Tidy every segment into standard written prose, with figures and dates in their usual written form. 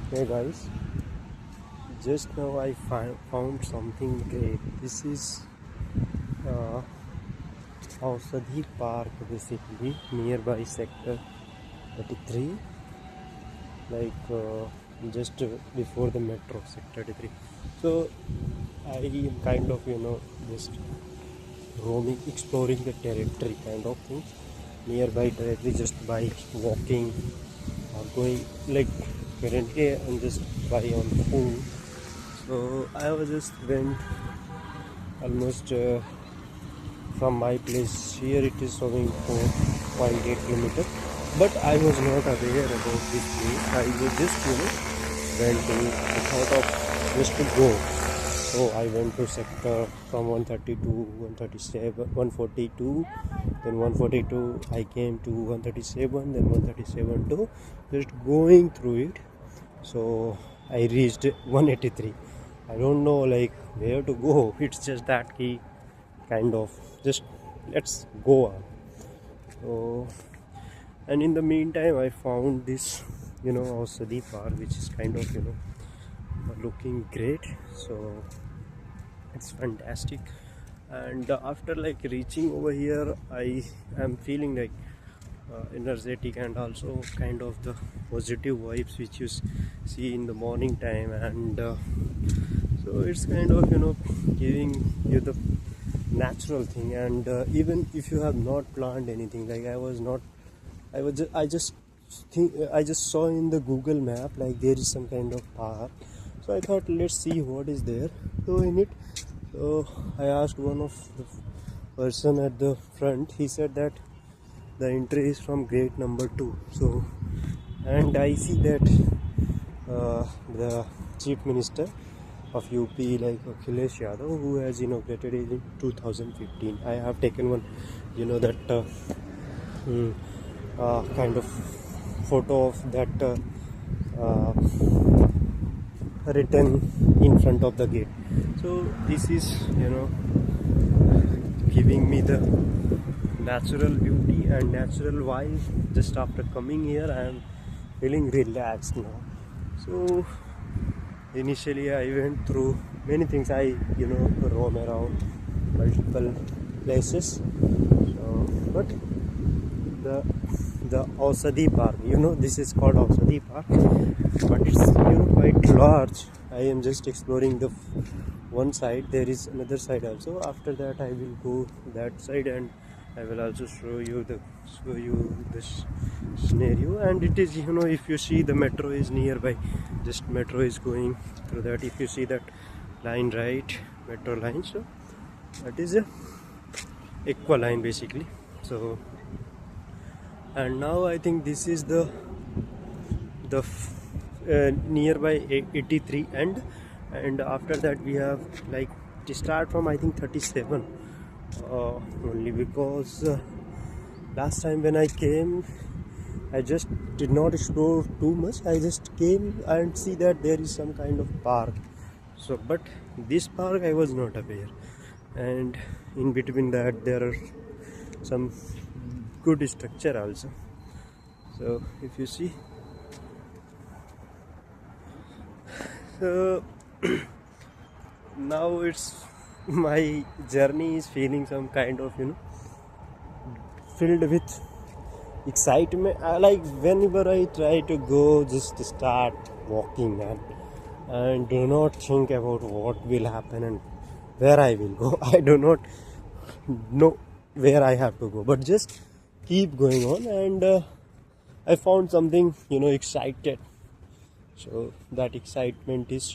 Hey guys, just now I found something great. This is uh, Ausadhi Park, basically nearby Sector 33, like just before the metro, Sector 33. So I am kind of just roaming, exploring the territory kind of things nearby directly just by walking or going like currently I'm just by on food. So I was just went almost from my place here it is showing 4.8 kilometers, but I was not aware about this place. I was just went to I thought of just to go. So I went to sector from 132, 137, 142, then 142 I came to 137, then 137 to just going through it. So I reached 183. I don't know like where to go. It's just that key kind of just let's go on. So and in the meantime I found this Ausadhi Park, which is kind of looking great. So it's fantastic. And after like reaching over here, I am feeling like energetic and also kind of the positive vibes which you see in the morning time. And so it's kind of giving you the natural thing. And even if you have not planned anything, like I just think I just saw in the Google map like there is some kind of park. So I thought let's see what is there. So in it, so I asked one of the person at the front. He said that the entry is from gate number 2. So and I see that the chief minister of UP like Akhilesh Yadav, who has inaugurated it in 2015. I have taken one that kind of photo of that written in front of the gate. So this is giving me the natural beauty and natural vibe. Just after coming here I am feeling relaxed now. So initially I went through many things. I roam around multiple places. So but the Ausadhi Park, this is called Ausadhi Park, but it's quite large. I am just exploring the one side. There is another side also. After that I will go that side and I will also show you the scenario. And it is if you see the metro is nearby, just metro is going through that. If you see that line, right, metro line, so that is a Aqua line basically. So and now I think this is the nearby 83 end, and after that we have like to start from I think 37 only, because last time when I came I just did not explore too much. I just came and see that there is some kind of park. So but this park I was not aware, and in between that there are some good structure also. So if you see, so now it's my journey is feeling some kind of filled with excitement. Like whenever I try to go, just start walking and do not think about what will happen and where I will go. I do not know where I have to go, but just keep going on. And I found something excited. So that excitement is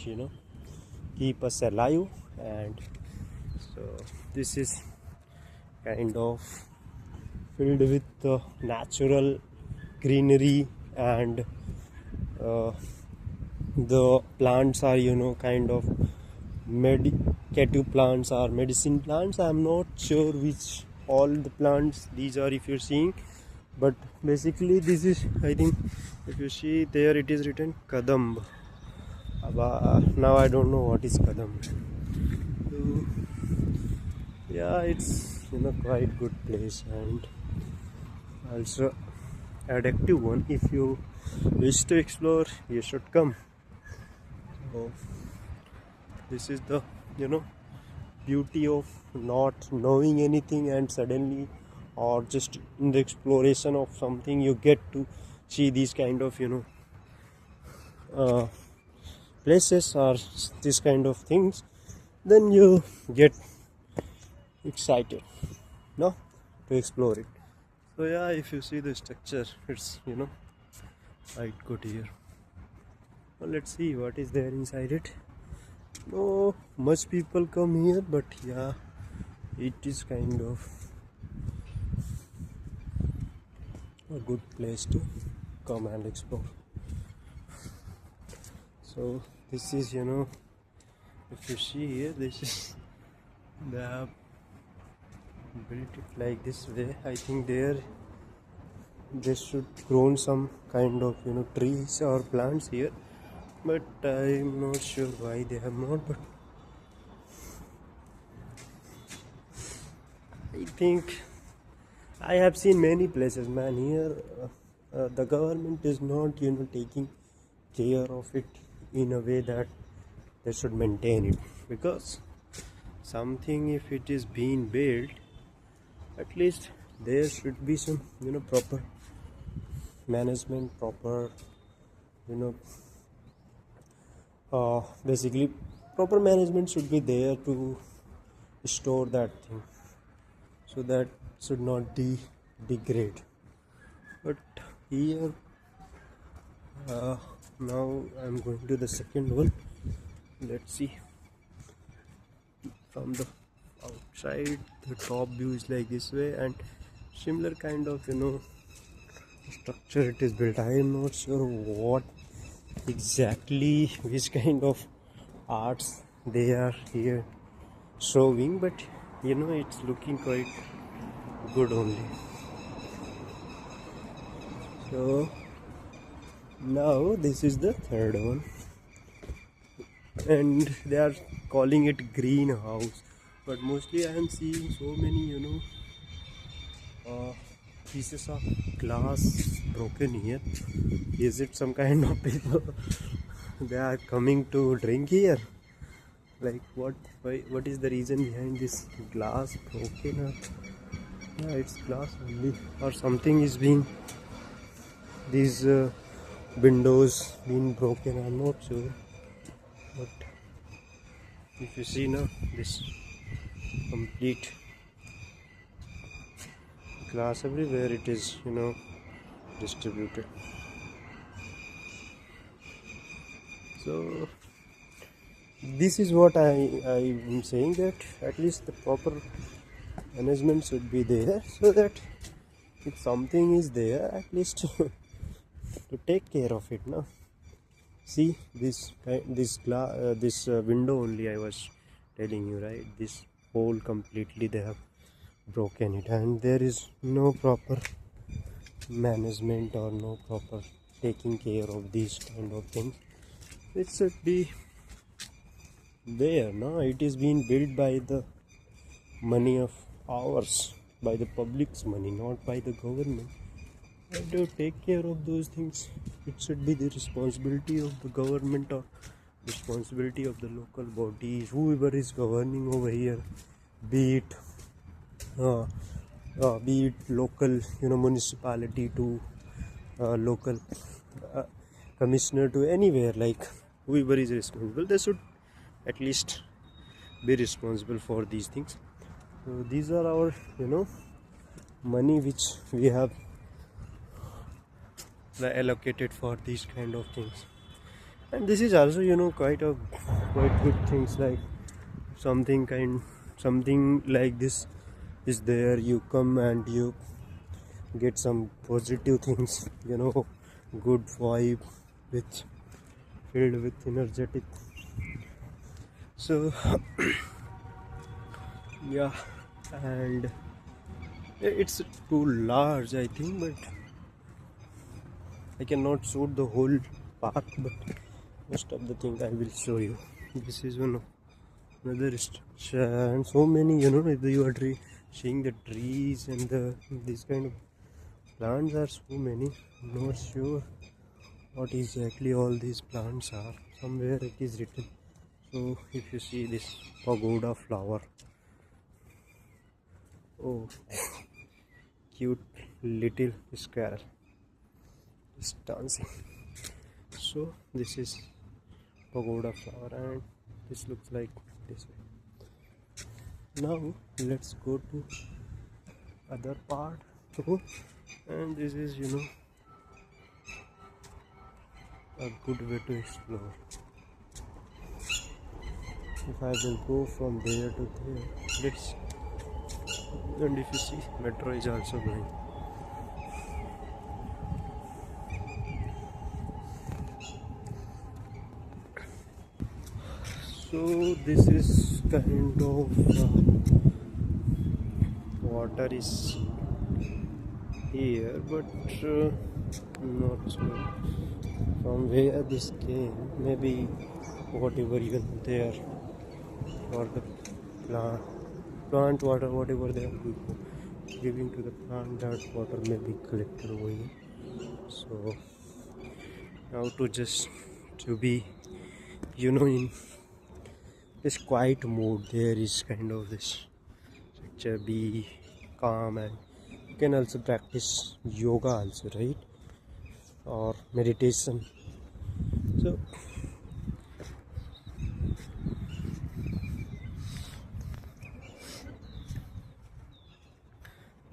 keep us alive. And so this is kind of filled with natural greenery, and the plants are kind of medicative plants or medicine plants. I'm not sure which all the plants these are if you're seeing, but basically this is, I think if you see there it is written Kadam. Now I don't know what is Kadam. So yeah, it's quite good place and also addictive one. If you wish to explore, you should come. So this is the, you know, beauty of not knowing anything, and suddenly, or just in the exploration of something, you get to see these kind of, you know, places or this kind of things. Then you get excited, no, to explore it. So yeah, if you see the structure, it's, you know, quite good here. Well, let's see what is there inside it. No much people come here, but yeah, it is kind of a good place to come and explore. So this is, you know, if you see here, this is, they have built it like this way. I think they should grown some kind of, you know, trees or plants here, but I'm not sure why they have not. But I think I have seen many places, man. Here, the government is not, you know, taking care of it in a way that they should maintain it, because something, if it is being built, at least there should be some, you know, proper management, proper, you know, basically proper management should be there to store that thing, so that should not degrade. But here, now I'm going to the second one. Let's see from the outside. The top view is like this way, and similar kind of, you know, structure it is built. I am not sure what exactly, which kind of arts they are here showing, but you know, it's looking quite good only. So now this is the third one, and they are calling it greenhouse, but mostly I am seeing so many, you know, pieces of glass broken here. Is it some kind of people they are coming to drink here? Like what? Why? What is the reason behind this glass broken? Or, yeah, it's glass only, or something is being, these windows being broken. I'm not sure, but if you see now, this complete glass everywhere, it is, you know, distributed. So this is what I am saying, that at least the proper management should be there, so that if something is there, at least to take care of it. Now see this window only I was telling you, right? This whole completely they have broken it, and there is no proper management or no proper taking care of these kind of things. It should be there. No, it is being built by the money of ours, by the public's money, not by the government. And to take care of those things, it should be the responsibility of the government, or responsibility of the local bodies, whoever is governing over here, be it local, you know, municipality to local commissioner to anywhere, like whoever is responsible, they should at least be responsible for these things. So these are our, you know, money which we have allocated for these kind of things. And this is also, you know, quite good things, like something like this is there, you come and you get some positive things, you know, good vibe, with filled with energetic. So yeah, and it's too large, I think, but I cannot shoot the whole park, but most of the things I will show you. This is one of another structure, and so many, you know, you are seeing the trees and these kind of plants are so many. I'm not sure what exactly all these plants are. Somewhere it is written. So if you see this pagoda flower, oh, cute little squirrel is dancing. So this is pagoda flower, and this looks like this way. Now let's go to other part. So, and this is a good way to explore. If I will go from there to there, let's, and if you see, metro is also going. So this is kind of water is here, but not sure from where this came. Maybe whatever even there for the plant water, whatever they are giving to the plant, that water may be collected over here. So now to be in this quiet mood, there is kind of this picture, be calm, and you can also practice yoga also, right, or meditation. So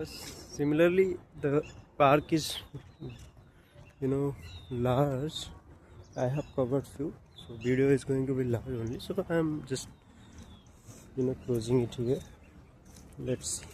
similarly, the park is large. I have covered few, so video is going to be large only, so I am just closing it here. Let's see.